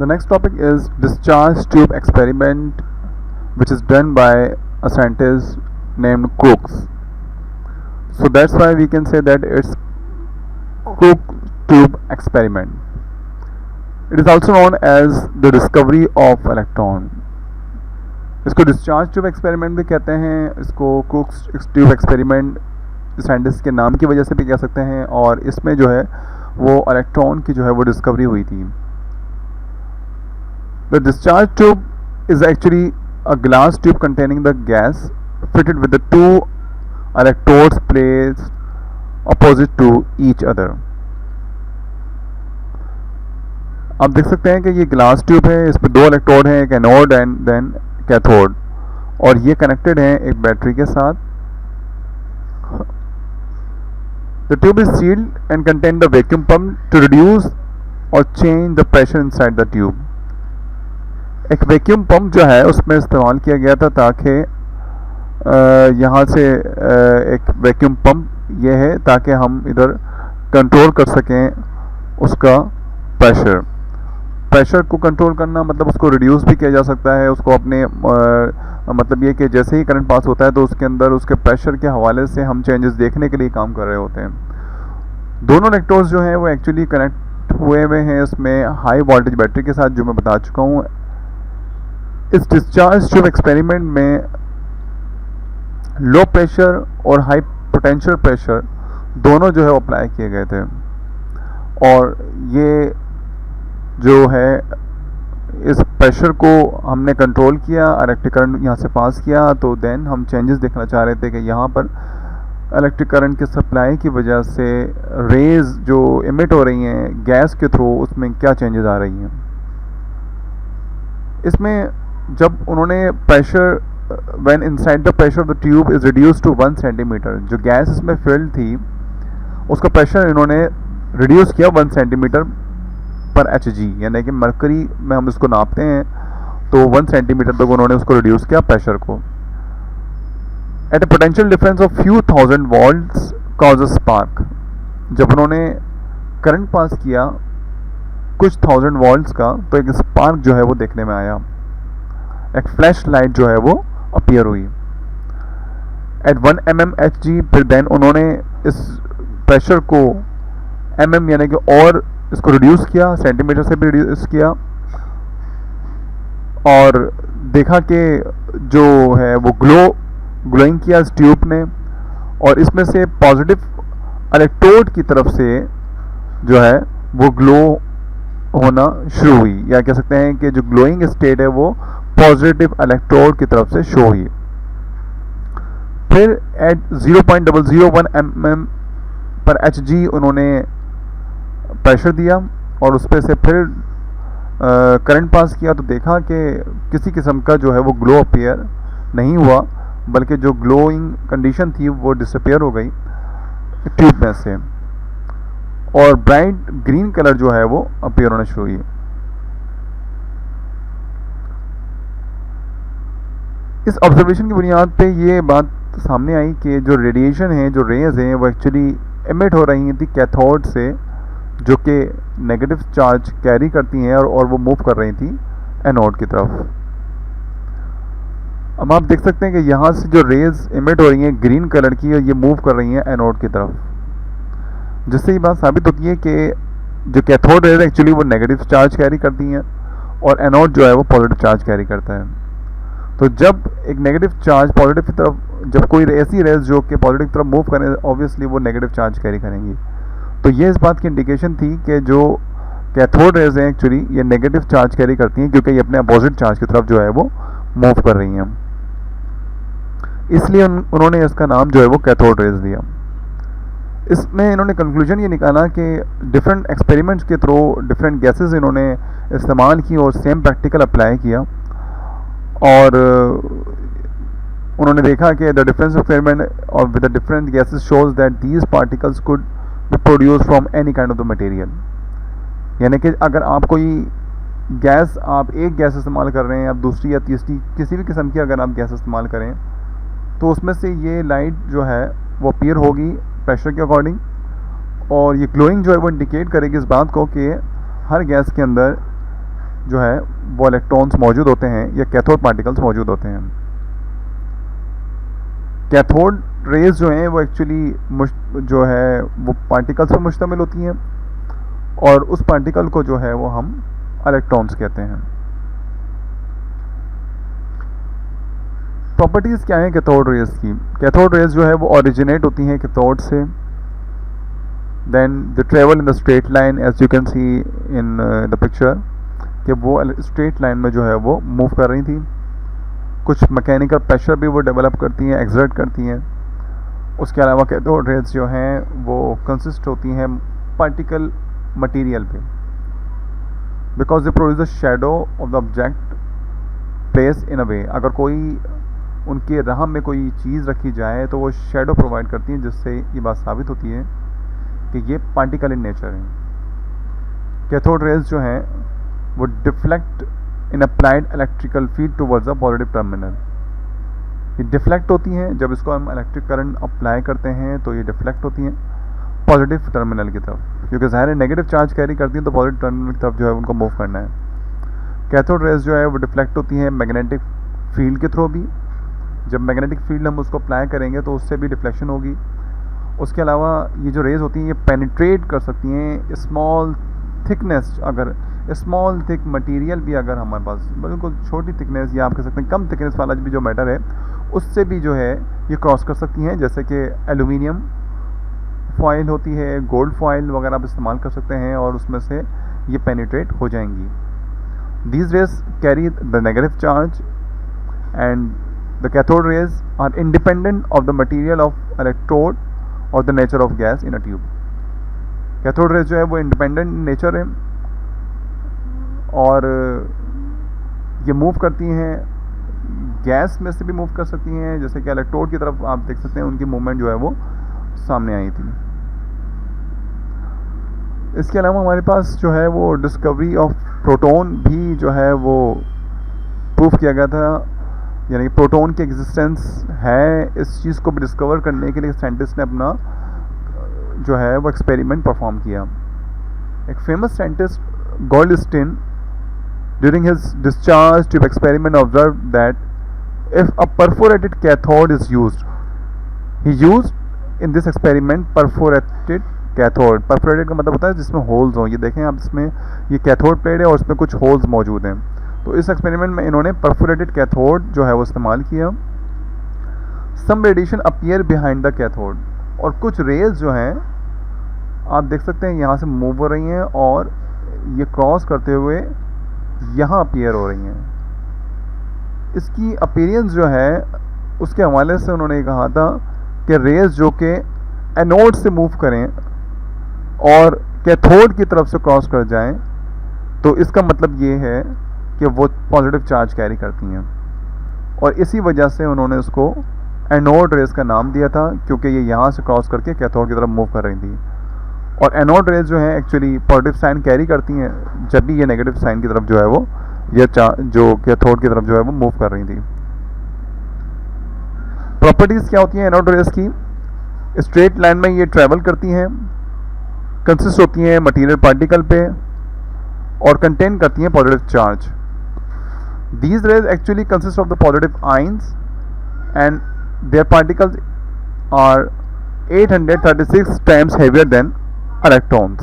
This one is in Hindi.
The next topic is discharge tube experiment, which is done by a scientist named Crookes. So that's why we can say that it's Crookes tube experiment. It is also known as the discovery of electron. इसको डिस्चार्ज ट्यूब एक्सपेरिमेंट भी कहते हैं, इसको क्रूक्स ट्यूब एक्सपेरिमेंट साइंटिस्ट के नाम की वजह से भी कह सकते हैं, और इसमें जो है वो इलेक्ट्रॉन की जो है वो डिस्कवरी हुई थी. The discharge tube is actually a glass tube containing the gas fitted with the two electrodes placed opposite to each other. आप देख सकते हैं कि ये ग्लास ट्यूब है, इस पर दो इलेक्ट्रोड हैं, एक एनोड एंड देन कैथोड, और ये कनेक्टेड हैं एक बैटरी के साथ. The tube is sealed and contain the vacuum pump to reduce or change the pressure inside the tube. एक वैक्यूम पंप जो है उसमें इस्तेमाल किया गया था ताकि यहाँ से एक वैक्यूम पंप ये है ताकि हम इधर कंट्रोल कर सकें उसका प्रेशर को कंट्रोल करना, मतलब उसको रिड्यूस भी किया जा सकता है. उसको अपने मतलब ये कि जैसे ही करंट पास होता है तो उसके अंदर उसके प्रेशर के हवाले से हम चेंजेस देखने के लिए काम कर रहे होते हैं. दोनों इलेक्ट्रोड्स जो हैं वो एक्चुअली कनेक्ट हुए हैं इसमें हाई वोल्टेज बैटरी के साथ, जो मैं बता चुका हूँ. इस डिस्चार्ज ट्यूब एक्सपेरिमेंट में लो प्रेशर और हाई पोटेंशियल प्रेशर दोनों जो है वो अप्लाई किए गए थे, और ये जो है इस प्रेशर को हमने कंट्रोल किया, इलेक्ट्रिक करंट यहाँ से पास किया, तो देन हम चेंजेस देखना चाह रहे थे कि यहाँ पर इलेक्ट्रिक करंट के सप्लाई की वजह से रेज जो इमिट हो रही हैं गैस के थ्रू उसमें क्या चेंजेस आ रही हैं. इसमें जब उन्होंने pressure when inside the pressure of the tube is reduced to 1 centimetre, जो गैस इसमें फिल्ड थी उसका प्रेशर इन्होंने रिड्यूस किया 1 सेंटीमीटर पर Hg, यानी कि मरकरी में हम इसको नापते हैं तो 1 सेंटीमीटर तक उन्होंने उसको रिड्यूस किया प्रेशर को. At a potential difference of few thousand volts cause a spark. जब उन्होंने करंट पास किया कुछ 1000 वोल्ट्स का तो एक स्पार्क जो है वो देखने में आया, एक फ्लैश लाइट जो है वो अपीयर हुई एट 1 mm Hg. फिर देन उन्होंने इस प्रेशर को mm यानी कि और इसको रिड्यूस किया, सेंटीमीटर से भी रिड्यूस किया, और देखा कि जो है वो ग्लोइंग किया इस ट्यूब ने, और इसमें से पॉजिटिव इलेक्ट्रोड की तरफ से जो है वो ग्लो होना शुरू हुई, या कह सकते हैं कि जो ग्लोइंग स्टेट है वो पॉजिटिव इलेक्ट्रोड की तरफ से शो हुई. फिर एट 0.001 mm पर Hg उन्होंने प्रेशर दिया और उस पर से फिर करंट पास किया, तो देखा कि किसी किस्म का जो है वो ग्लो अपीयर नहीं हुआ, बल्कि जो ग्लोइंग कंडीशन थी वो डिसअपीयर हो गई ट्यूब में से, और ब्राइट ग्रीन कलर जो है वो अपीयर होना शुरू हुई. इस ऑब्जर्वेशन की बुनियाद पे ये बात सामने आई कि जो रेडिएशन है, जो रेज हैं, वो एक्चुअली एमिट हो रही थी कैथोड से, जो कि नेगेटिव चार्ज कैरी करती हैं, और वो मूव कर रही थी एनोड की तरफ. अब आप देख सकते हैं कि यहाँ से जो रेज एमिट हो रही हैं ग्रीन कलर की, और ये मूव कर रही हैं एनोड की तरफ, जिससे ये बात साबित होती है कि जो कैथोड रेज एक्चुअली वो नेगेटिव चार्ज कैरी करती हैं और एनोड जो है वो पॉजिटिव चार्ज कैरी करता है. तो जब एक नेगेटिव चार्ज पॉजिटिव की तरफ, जब कोई ऐसी रेज जो कि पॉजिटिव की तरफ मूव करें, ऑब्वियसली वो नेगेटिव चार्ज कैरी करेंगी. तो ये इस बात की इंडिकेशन थी कि जो कैथोड रेज हैं एक्चुअली ये नेगेटिव चार्ज कैरी करती हैं, क्योंकि ये अपने अपोजिट चार्ज की तरफ जो है वो मूव कर रही हैं. इसलिए उन्होंने इसका नाम जो है वो कैथोड रेज दिया. इसमें इन्होंने कंक्लूजन ये निकाला कि डिफरेंट एक्सपेरिमेंट्स के थ्रू डिफरेंट गैसेस इन्होंने इस्तेमाल की और सेम प्रैक्टिकल अप्लाई किया, और उन्होंने देखा कि द डिफरेंस एक्सपेरिमेंट और with the different gases shows that these particles could be produce from any kind of the material. यानी कि अगर आप कोई गैस, आप एक गैस इस्तेमाल कर रहे हैं, आप दूसरी या तीसरी किसी भी किस्म की अगर आप गैस इस्तेमाल करें, तो उसमें से ये लाइट जो है वो अपीयर होगी प्रेशर के अकॉर्डिंग, और ये ग्लोइंग जो है वो इंडिकेट करेगी इस बात को कि हर गैस के अंदर जो है वो इलेक्ट्रॉन्स मौजूद होते हैं या कैथोड पार्टिकल्स मौजूद होते हैं। कैथोड रेज जो हैं वो एक्चुअली जो है वो पार्टिकल्स पर मुश्तमिल होती हैं और उस पार्टिकल को जो है वो हम इलेक्ट्रॉन्स कहते हैं। प्रॉपर्टीज़ क्या हैं कैथोड रेज की? कैथोड रेज जो है वो ओरिजिनेट होती हैं कैथोड से, then the travel in the straight line as you can see in the picture, कि वो स्ट्रेट लाइन में जो है वो मूव कर रही थी। कुछ मैकेनिकल प्रेशर भी वो डेवलप करती हैं, एक्सर्ट करती हैं। उसके अलावा कैथोड रेज जो हैं वो कंसिस्ट होती हैं पार्टिकल मटेरियल पे, because they produce the shadow of the object place in a way. अगर कोई उनके राह में कोई चीज़ रखी जाए तो वो शेडो प्रोवाइड करती हैं, जिससे ये बात साबित होती है कि ये पार्टिकल इन नेचर है। कैथोड रेज जो हैं वो deflect in applied electrical field towards the positive terminal. ये डिफ्लेक्ट होती हैं, जब इसको हम इलेक्ट्रिक करंट अप्लाई करते हैं तो ये डिफ्लेक्ट होती हैं पॉजिटिव टर्मिनल की तरफ, क्योंकि ज़ाहिर है नेगेटिव चार्ज कैरी करती हैं तो पॉजिटिव टर्मिनल की तरफ जो है उनको मूव करना है। कैथोड रेज जो है वो डिफ्लेक्ट होती हैं मैग्नेटिक फील्ड के थ्रू भी। जब मैग्नेटिक फील्ड हम उसको अप्लाई करेंगे तो उससे भी डिफ्लेक्शन होगी। उसके अलावा ये जो रेज होती हैं ये पेनिट्रेट कर सकती हैं स्मॉल थिकनेस, अगर स्मॉल थिक मटेरियल भी अगर हमारे पास बिल्कुल छोटी थिकनेस या आप कह सकते हैं कम थिकनेस वाला भी जो मैटर है उससे भी जो है ये क्रॉस कर सकती हैं, जैसे कि एल्यूमिनियम फॉइल होती है, गोल्ड फॉइल वगैरह आप इस्तेमाल कर सकते हैं और उसमें से ये पेनिट्रेट हो जाएंगी। These rays carry the negative charge and the cathode rays are independent of the material of electrode और the nature of gas in a tube. Cathode rays जो है वो इंडिपेंडेंट नेचर है और ये मूव करती हैं गैस में से भी मूव कर सकती हैं, जैसे कि इलेक्ट्रोड की तरफ आप देख सकते हैं उनकी मूवमेंट जो है वो सामने आई थी। इसके अलावा हमारे पास जो है वो डिस्कवरी ऑफ प्रोटॉन भी जो है वो प्रूफ किया गया था, यानी कि प्रोटॉन की एग्जिस्टेंस है। इस चीज़ को भी डिस्कवर करने के लिए साइंटिस्ट ने अपना जो है वो एक्सपेरिमेंट परफॉर्म किया। एक famous scientist Goldstein during his discharge tube experiment observed that if a perforated cathode is used, he used in this experiment perforated cathode। perforated का मतलब होता है जिसमें होल्स हों। ये देखें आप, इसमें ये कैथोड प्लेट है और उसमें कुछ होल्स मौजूद हैं। तो इस एक्सपेरिमेंट में इन्होंने परफोरेटेड कैथोड जो है वो इस्तेमाल किया। Some radiation appear behind the cathode, और कुछ रेज जो हैं आप देख सकते हैं यहाँ से मूव हो रही हैं और ये क्रॉस करते हुए यहाँ अपीयर हो रही हैं। इसकी अपीयरेंस जो है उसके हवाले से उन्होंने कहा था कि रेज जो कि एनोड से मूव करें और कैथोड की तरफ से क्रॉस कर जाएं तो इसका मतलब ये है कि वो पॉजिटिव चार्ज कैरी करती हैं, और इसी वजह से उन्होंने उसको एनोड रेज का नाम दिया था, क्योंकि ये यहाँ से क्रॉस करके कैथोड की तरफ मूव कर रही थी। और एनोड रेज जो है एक्चुअली पॉजिटिव साइन कैरी करती हैं जब भी ये नेगेटिव साइन की तरफ जो है वो ये जो कैथोड की तरफ जो है वो मूव कर रही थी। प्रॉपर्टीज़ क्या होती हैं एनोड रेज की? स्ट्रेट लाइन में ये ट्रैवल करती हैं, कंसिस्ट होती हैं मटेरियल पार्टिकल पे और कंटेन करती हैं positive charge. These rays actually consist of the positive ions and their particles are 836 times heavier than electrons।